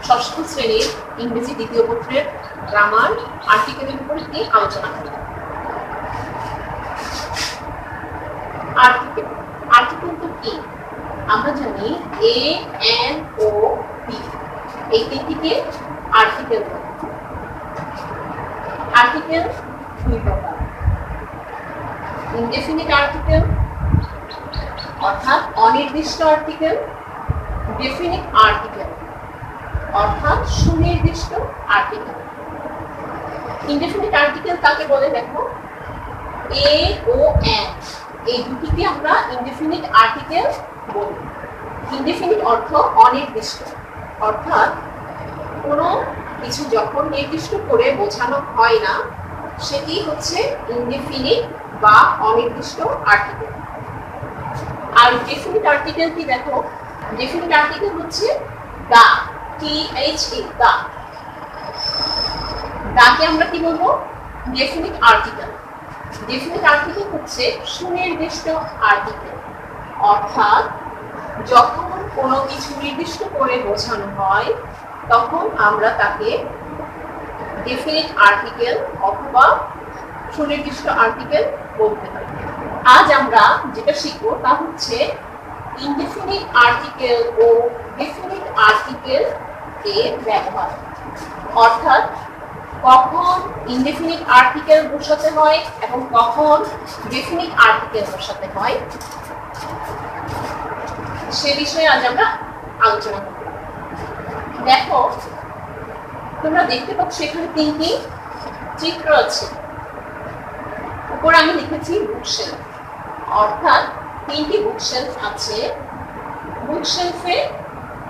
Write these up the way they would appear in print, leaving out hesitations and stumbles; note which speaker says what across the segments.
Speaker 1: ষষ্ঠ শ্রেণীর ইংরেজি দ্বিতীয় পত্রের গ্রামার আর্টিকেলের উপর একটি আলোচনা করি। আর্টিকেল আর্টিকেল তো কি? আমরা জানি এ, এন, ও, পি এই তিনটিকে আর্টিকেল বলে। আর্টিকেল দুই প্রকার, ইনডেফিনিট আর্টিকেল অর্থাৎ অনির্দিষ্ট আর্টিকেল, ডেফিনিট আর্টিকেল অর্থাৎ সুনির্দিষ্ট আর্টিকেল। ইনডেফিনিট আর্টিকেল কাকে বলে দেখো, এ ও এন এই দুটিকে আমরা ইনডেফিনিট আর্টিকেল বলি। ইনডেফিনিট অর্থ অনির্দিষ্ট, অর্থাৎ কোনো কিছু যখন নির্দিষ্ট করে বোঝানো হয় না সেটি হচ্ছে ইনডেফিনিট বা অনির্দিষ্ট আর্টিকেল। আর ডেফিনিট আর্টিকেল কি দেখো, ডেফিনিট আর্টিকেল হচ্ছে দা, THE দা, দাকে আমরা কি বলবো, ডেফিনিট আর্টিকেল। ডেফিনিট আর্টিকেল হচ্ছে সুনির্দিষ্ট আর্টিকেল, অর্থাৎ যখন কোনো কিছু নির্দিষ্ট করে বোঝানো হয় তখন আমরা তাকে ডেফিনিট আর্টিকেল অথবা সুনির্দিষ্ট আর্টিকেল বলতে পারি। আজ আমরা যেটা শিখবো তা হচ্ছে ইনডেফিনিট আর্টিকেল ও ডেফিনিট আর্টিকেল এর ব্যবহার, অর্থাৎ কখন ইনডেফিনিট আর্টিকেল বসাতে হয় এবং কখন ডেফিনিট আর্টিকেল বসাতে হয় সে বিষয়ে আজ আমরা আলোচনা করব। দেখো, তোমরা দেখতে পাচ্ছ এখানে তিনটি চিত্র আছে। উপরে আমি লিখেছি বুকশেলফ, অর্থাৎ তিনটি বুকশেলফ আছে। বুকশেলফে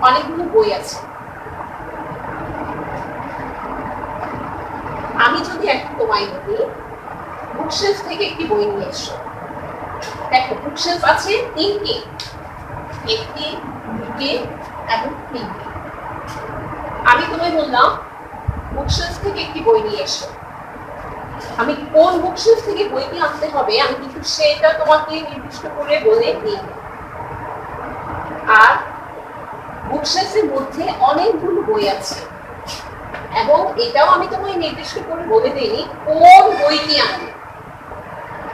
Speaker 1: অনেকগুলো বই আছে। আমি যদি এখন তোমায় বলি বুকশেলফ থেকে একটি বই নিয়ে এসো, দেখো বুকশেলফ আছে তিনটি, একটি, দুটি এবং তিনটি। আমি তোমায় বললাম বুকশেলফ থেকে একটি বই নিয়ে এসো, আমি কোন বুকশেলফ থেকে বইটি আনতে হবে আমি কিন্তু সেটা তোমাকে নির্দিষ্ট করে বলে দিই। আর বুকশেলফের মধ্যে অনেকগুলো বই আছে এবং এটাও আমি তোমায় নির্দিষ্ট করে বলে দিই কোন বইটি আনবে।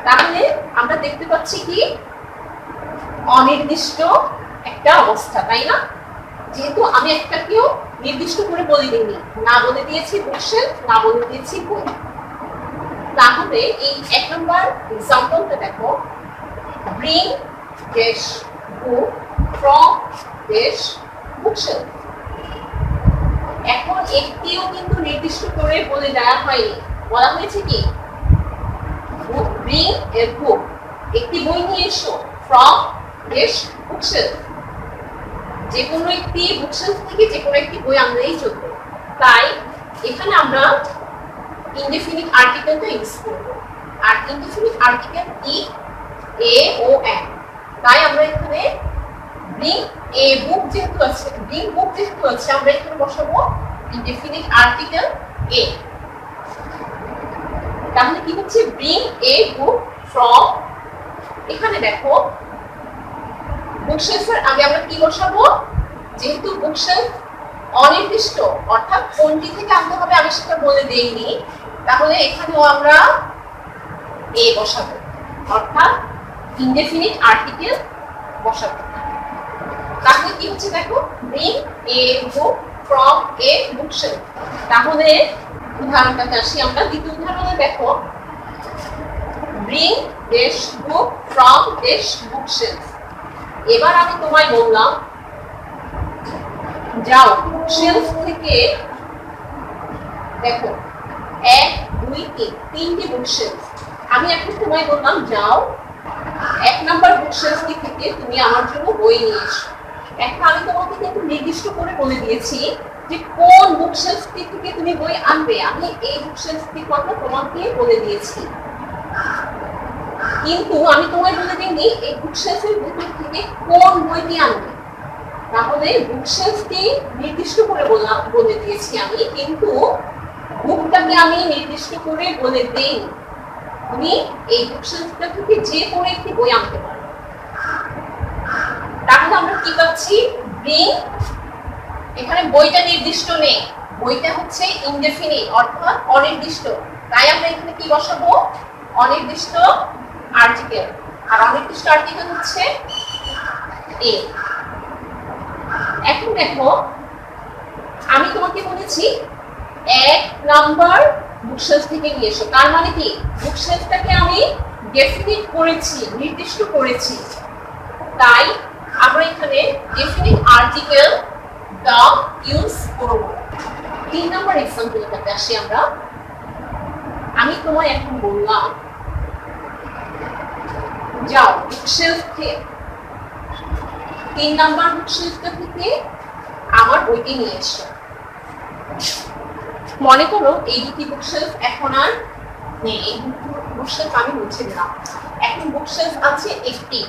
Speaker 1: তাহলে আমরা দেখতে পাচ্ছি কি অনির্দিষ্ট একটা অবস্থা, তাই না? যেহেতু আমি একটাকেও নির্দিষ্ট করে বলে দিইনি, না বলে দিয়েছি বুকশেলফ, না বলে দিয়েছি বই। তাহলে এই এক নম্বর এক্সাম্পলটা দেখো, bring this book from this bookshelf. এখন একটিও কিন্তু নির্দিষ্ট করে বলে দেওয়া হয়নি, বলা হয়েছে কি ব্রিং এ বুক, একটি বই নিয়ে এসো, ফ্রম দিস বুকশেলফ, যে কোনো একটি বুকশেলফ থেকে যে কোনো একটি বই আনলেই চলবে। তাই এখানে আমরা ইনডেফিনিট আর্টিকেলটা ইউজ করব। আর ইনডেফিনিট আর্টিকেল কি, এ ও এন, তাই আমরা এখানে ব্রিং এ বুক যেহেতু আছে, ব্রিং বুক যেহেতু আছে, আমরা এখানে বসাবো ইনডেফিনিট আর্টিকেল এ। তাহলে কি হচ্ছে, ব্রিং এ বুক ফ্রম, এখানে দেখো বুকশেলফের আগে আমরা কি বসাবো, যেহেতু বুকশেলফ অনির্দিষ্ট অর্থাৎ কোনটি থেকে আনতে হবে আমি সেটা বলে দেইনি, তাহলে এখানেও আমরা এ বসাবো, অর্থাৎ ইনডেফিনিট আর্টিকেল বসাবো। তাহলে কি হচ্ছে দেখো, bring a book from a bookshelf. তাহলে উদাহরণটাতে আসি আমরা, দ্বিতীয় উদাহরণে দেখো, bring this book from this bookshelf. এবার আমি তোমায় বললাম যাও বুকশেলফ থেকে, দেখো 1, 2, 3 তিনটি বুকশেলফ। আমি এখন তোমায় বললাম যাও 1 নাম্বার বুকশেলফটি থেকে তুমি আমার জন্য বই নিয়ে এসো। এখন আমি তোমাকে কিন্তু নির্দিষ্ট করে বলে দিয়েছি যে কোন বুকশেলফটি থেকে তুমি বই আনবে, আমি এই বুকশেলফটির কথা তোমাকে বলে দিয়েছি, কিন্তু আমি তোমায় বলে দিইনি এই বুকশেলফের ভিতর থেকে কোন বইটি আনবে। তাহলে বুকশেলফটি নির্দিষ্ট করে বলে দিয়েছি আমি, কিন্তু বুকটাকে আমি নির্দিষ্ট করে বলে দেই, তুমি এই বুকশেলফটা থেকে যে কোনো একটি বই আনতে পারো। তাহলে আমরা কি পাচ্ছি, ব্রিং এখানে বইটা নির্দিষ্ট নেই, বইটা হচ্ছে ইনডেফিনিট অর্থাৎ অনির্দিষ্ট, তাই আমরা এখানে কি বসাবো, অনির্দিষ্ট আর্টিকেল। আর অনির্দিষ্ট আর্টিকেল হচ্ছে এ। এখন দেখো আমি তোমাকে বলেছি 1 নাম্বার বুকশেলফ থেকে নিয়ে এসো, তার মানে কি বুকশেলফটাকে আমি ডেফিনিট করেছি, নির্দিষ্ট করেছি, তাই আমরা এখানে ডেফিনিট আর্টিকেল দা ইউজ করব। 3 নাম্বার এক্সাম্পলটাতে আসি আমরা। আমি তোমায় এখন বললাম যাও বুকশেলফ থেকে 3 নাম্বার বুকশেলফটা থেকে আমার বইটি নিয়ে এসো। মনে করো এই দুটি বুকশেলফ এখন আর নেই, এই দুটি বুকশেলফ আমি মুছে দিলাম, এখন বুকশেলফ আছে একটি।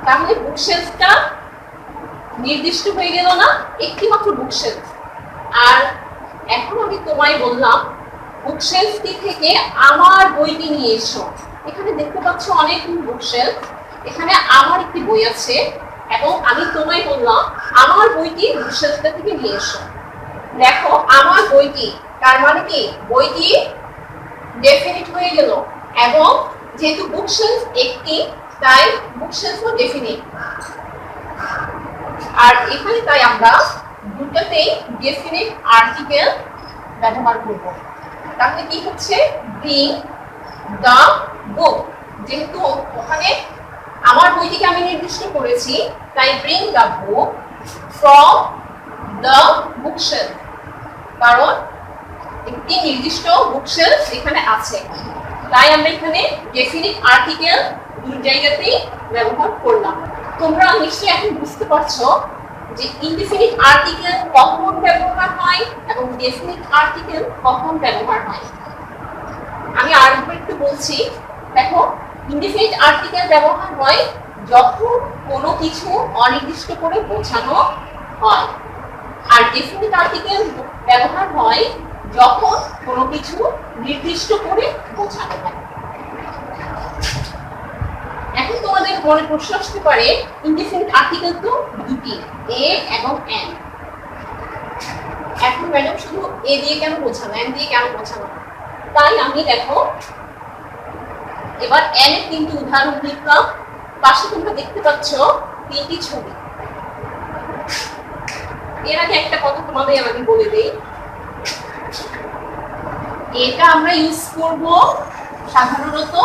Speaker 1: তাহলে বুকশেলফটা নির্দিষ্ট হয়ে গেল না, একটি মাত্র বুকশেলফ। আর এখন আমি তোমায় বললাম বুকশেলফটি থেকে আমার বইটি নিয়ে এসো। এখানে দেখতে পাচ্ছ অনেকগুলো বুকশেলফ, এখানে আমার একটি বই আছে এবং আমি তোমায় বললাম আমার বইটি বুকশেলফটা থেকে নিয়ে এসো। দেখো আমার বইটি, তার মানে কি বইটি ডেফিনিট হয়ে গেল, এবং যেহেতু বুকশেলফ একটি তাই বুকশেলফও ডেফিনিট। আর এখানে তাই আমরা দুটোতেই ডেফিনিট আর্টিকেল ব্যবহার করব। তাহলে কি হচ্ছে, ব্রিং দ্য বুক, যেহেতু ওখানে আমার বইটিকে আমি নির্দিষ্ট করেছি তাই bring the book from the bookshelf, কারণ একটি নির্দিষ্ট বুকশেলফ এখানে আছে, তাই আমরা এখানে ডেফিনিট আর্টিকেল দুই জায়গাতেই ব্যবহার করলাম। তোমরা নিশ্চয়ই এখন বুঝতে পারছো যে ইনডেফিনিট আর্টিকেল কখন ব্যবহার হয় এবং ডেফিনিট আর্টিকেল কখন ব্যবহার হয়। আমি আরেকবার একটু বলছি, দেখো ইনডেফিনিট আর্টিকেল ব্যবহার হয় যখন কোনো কিছু অনির্দিষ্ট করে বোঝানো হয়, আর ডেফিনিট আর্টিকেল ব্যবহার হয় যখন কোনো কিছু নির্দিষ্ট করে বোঝানো হয়। এখন তোমাদের মনে প্রশ্ন আসতে পারে ইনডেফিনিট আর্টিকেল তো দুটি, এ এবং এন, এখন ম্যাডাম শুধু এ দিয়ে কেন বোঝানো, এন দিয়ে কেন বোঝানো? তাই আমি দেখো এবার এন এর 3টি উদাহরণ লিখলাম, পাশে তোমরা দেখতে পাচ্ছ 3টি ছবি। এর আগে একটা কথা তোমাদের আমি বলে দেই, এটা আমরা ইউজ করব সাধারণত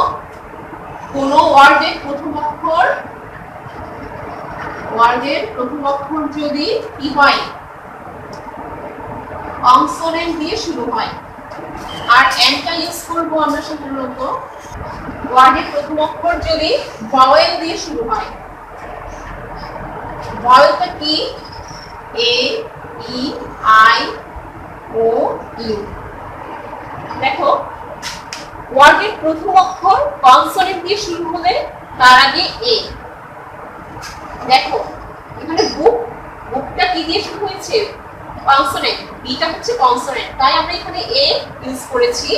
Speaker 1: কোনো ওয়ার্ডের প্রথম অক্ষর যদি কি হয়, কনসোনেন্ট দিয়ে শুরু হয়। আর এনটা ইউজ করব আমরা সাধারণত ওয়ার্ডের প্রথম অক্ষর যদি ভাওয়েল দিয়ে শুরু হয়। ভাওয়েলটা কি, এ, ই, আই, ও, ইউ। দেখো ওয়ার্ডের প্রথম অক্ষর কনসোনেন্ট দিয়ে শুরু হলে তার আগে এ। দেখো এখানে বুকটা কি দিয়ে শুরু হয়েছে, কনসোনেন্ট, বিটা হচ্ছে কনসোনেন্ট, তাই আমরা এখানে এ ইউজ করেছি।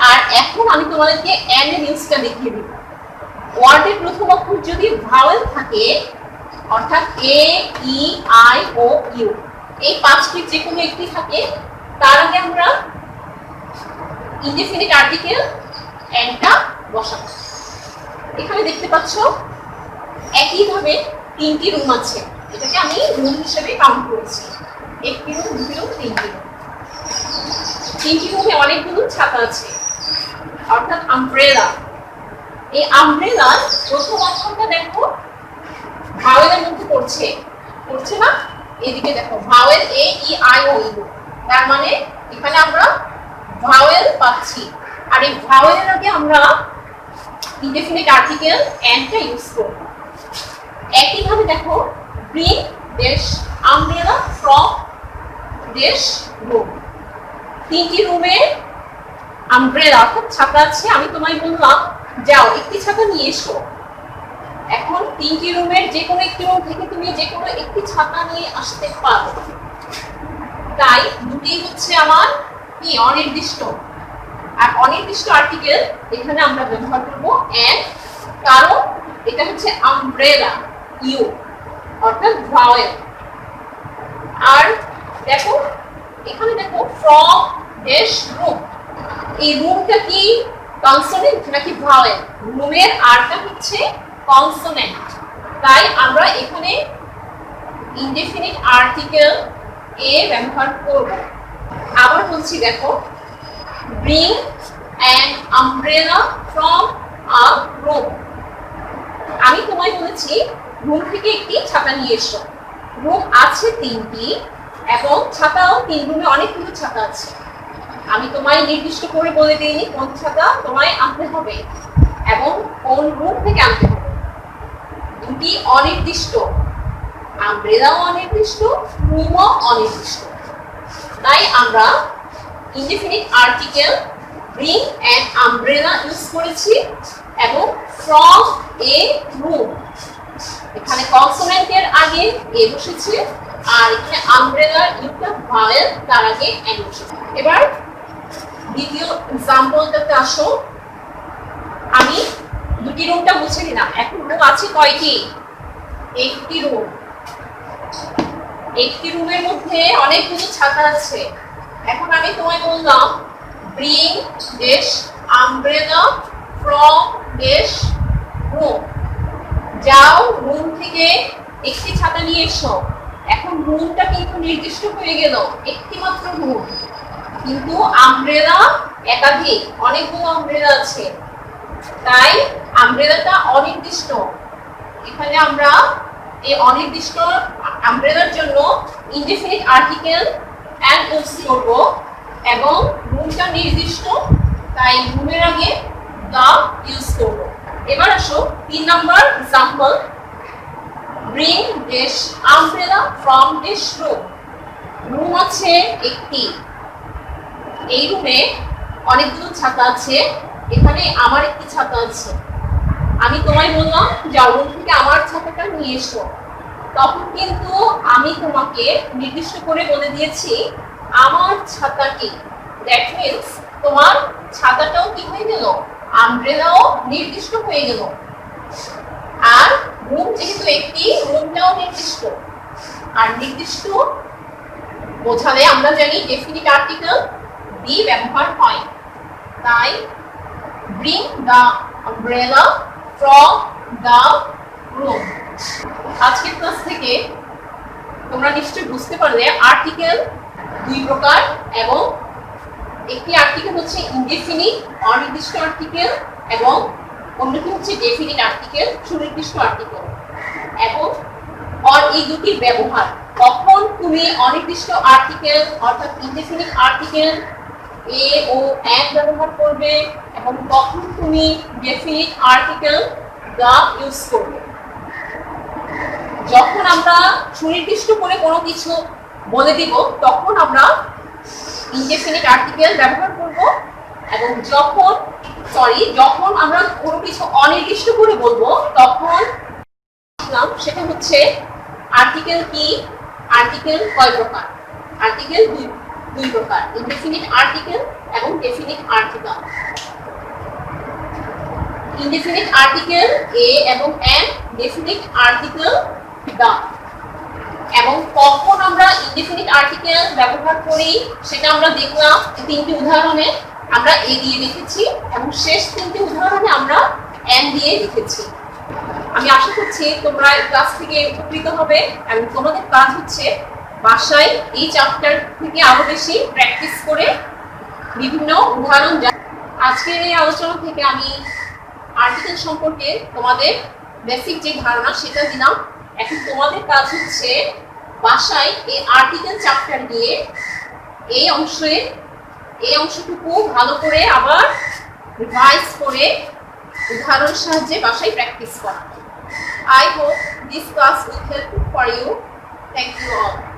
Speaker 1: আর এখন আমি তোমাদেরকে এন এর ইউজটা দেখিয়ে দিব। ওয়ার্ডের প্রথম অক্ষর যদি ভাওয়েল থাকে, অর্থাৎ এ, ই, আই, ও, ইউ, এই 5টির যে কোনো একটি থাকে, তার আগে আমরা ইনডেফিনিট আর্টিকেল এনটা বসাবো। এখানে দেখতে পাচ্ছ একইভাবে 3টি রুম আছে, এটাকে আমি রুম হিসেবে কাউন্ট করেছি, 1টি রুম, 2টি রুম, 3টি রুম। 3টি রুমে অনেকগুলো ছাতা আছে, অর্থাৎ আমব্রেলা। এই আমব্রেলার প্রথম অক্ষরটা দেখো ভাওয়েলের মধ্যে পড়ছে না, এদিকে দেখো vowel A, E, I, O, U, তার মানে এখানে আমরা ভাওয়েল পাচ্ছি। আর এই ভাওয়েলের আগে আমরা ইনডেফিনিট আর্টিকেল এনটা ইউজ করব। একইভাবে দেখো bring dash umbrella from dash room, 3টি রুমে আমব্রেলা অর্থাৎ ছাতা আছে, আমি তোমায় বললাম যাও একটি ছাতা নিয়ে এসো। এখন 3টি রুমের যে কোনো একটি রুম থেকে তুমি যে কোনো একটি ছাতা নিয়ে আসতে পারো, তাই দুটি হচ্ছে আমার কি অনির্দিষ্ট। আর অনির্দিষ্ট আর্টিকেল এখানে আমরা ব্যবহার করব এন, কারণ এটা হচ্ছে আমব্রেলা ইউ, অর্থাৎ ভাওয়েল। আর দেখো এখানে দেখো ফ্রম, দেশ, রুম, এই রুমটা কি কনসোনেন্ট নাকি ভাওয়েল? রুমের আরটা হচ্ছে কনসোনেন্ট, তাই আমরা এখানে ইনডেফিনিট আর্টিকেল এ ব্যবহার করব। আবার বলছি দেখো, bring an umbrella from a room. আমি তোমায় বলেছি রুম থেকে একটি ছাতা নিয়ে এসো। রুম আছে 3টি এবং ছাতাও 3, রুমে অনেকগুলো ছাতা আছে। আমি তোমায় নির্দিষ্ট করে বলে দিইনি কোন ছাতা তোমায় আনতে হবে এবং কোন রুম থেকে আনতে হবে। দুটি অনির্দিষ্ট, আমব্রেলাও অনির্দিষ্ট, রুমও অনির্দিষ্ট, তাই আমরা indefinite article bring an umbrella use করেছি এবং ফ্রম এ রুম। এখানে কনসোনেন্টের আগে এ বসেছে আর এখানে আমব্রেলার ইউটা ভাওয়েল, তার আগে এন বসেছে। এবার দ্বিতীয় এক্সাম্পলটাতে আসো। আমি দুটি রুমটা মুছে নিলাম। এখন রুম আছে কয়টি? একটি রুম। একটি রুমের মধ্যে অনেকগুলো ছাতা আছে। এখন আমি তোমায় বললাম ব্রিং দেশ আমব্রেলা ফ্রম দেশ রুম। যাও রুম থেকে একটি ছাতা নিয়ে এসো। এখন রুমটা কিন্তু নির্দিষ্ট হয়ে গেল, একটি মাত্র রুম, কিন্তু আমব্রেলা একাধিক, অনেকগুলো আমব্রেলা আছে, তাই আমব্রেলাটা অনির্দিষ্ট। এখানে আমরা এই অনির্দিষ্ট আমব্রেলার জন্য ইনডেফিনিট আর্টিকেল অ্যান ইউজ করব এবং রুমটা নির্দিষ্ট, তাই রুমের আগে দা ইউজ করব। এবার আসো 3 নম্বর এক্সাম্পল, ব্রিং দেশ আমব্রেলা ফ্রম দেশ রুম। রুম আছে একটি, এই রুমে অনেকগুলো ছাতা আছে। এখানে আমার একটি ছাতা আছে। আমি তোমায় বললাম যাও রুম থেকে আমার ছাতাটা নিয়ে এসো। তখন কিন্তু আমি তোমাকে নির্দিষ্ট করে বলে দিয়েছি আমার ছাতাটি। দ্যাট মিন্স তোমার ছাতাটাও কি হয়ে গেল, আমব্রেলাও নির্দিষ্ট হয়ে গেল। আর রুম যেহেতু একটি, রুমটাও নির্দিষ্ট। আর নির্দিষ্ট বোঝালে আমরা জানি ডেফিনিট আর্টিকেল বি ব্যবহার হয়, তাই bring the umbrella from the room. আজকের ক্লাস থেকে তোমরা নিশ্চয়ই বুঝতে পারলে আর্টিকেল 2 প্রকার এবং একটি আর্টিকেল হচ্ছে ইনডেফিনিট অনির্দিষ্ট আর্টিকেল এবং অন্যটি হচ্ছে ডেফিনিট আর্টিকেল সুনির্দিষ্ট আর্টিকেল। এবং এই দুটির ব্যবহার, কখন তুমি অনির্দিষ্ট আর্টিকেল অর্থাৎ ইনডেফিনিট আর্টিকেল এ ও অ্যান ব্যবহার করবে এবং কখন তুমি ডেফিনিট আর্টিকেল দ্য ইউজ করবে। যখন আমরা সুনির্দিষ্ট করে কোনো কিছু বলে দিব তখন আমরা ইনডেফিনিট আর্টিকেল ব্যবহার করব এবং যখন আমরা কোনো কিছু অনির্দিষ্ট করে বলবো তখন সেটা হচ্ছে আর্টিকেল কি, আর্টিকেল কয় প্রকার? আর্টিকেল 2 প্রকার, ইনডেফিনিট আর্টিকেল এবং ডেফিনিট আর্টিকেল। ইনডেফিনিট আর্টিকেল এ এবং এন, ডেফিনিট আর্টিকেল দা। এবং কখন আমরা ইনডেফিনিট আর্টিকেল ব্যবহার করি সেটা আমরা দেখলাম 3টি উদাহরণে। আমরা এ দিয়ে লিখেছি এবং শেষ 3টি উদাহরণে আমরা এন দিয়ে লিখেছি। আমি আশা করছি তোমরা এই ক্লাস থেকে উপকৃত হবে এবং তোমাদের কাজ হচ্ছে বাসায় এই চ্যাপ্টার থেকে আরো বেশি প্র্যাকটিস করে বিভিন্ন উদাহরণ। আজকের এই আলোচনা থেকে আমি আর্টিকেল সম্পর্কে তোমাদের বেসিক যে ধারণা সেটা দিলাম। এখন তোমাদের কাজ হচ্ছে বাসায় এই আর্টিকেল চ্যাপ্টার নিয়ে এই অংশটুকু ভালো করে আবার রিভাইজ করে উদাহরণের সাহায্যে বাসায় প্র্যাকটিস করা। I hope this class will help for you. Thank you all.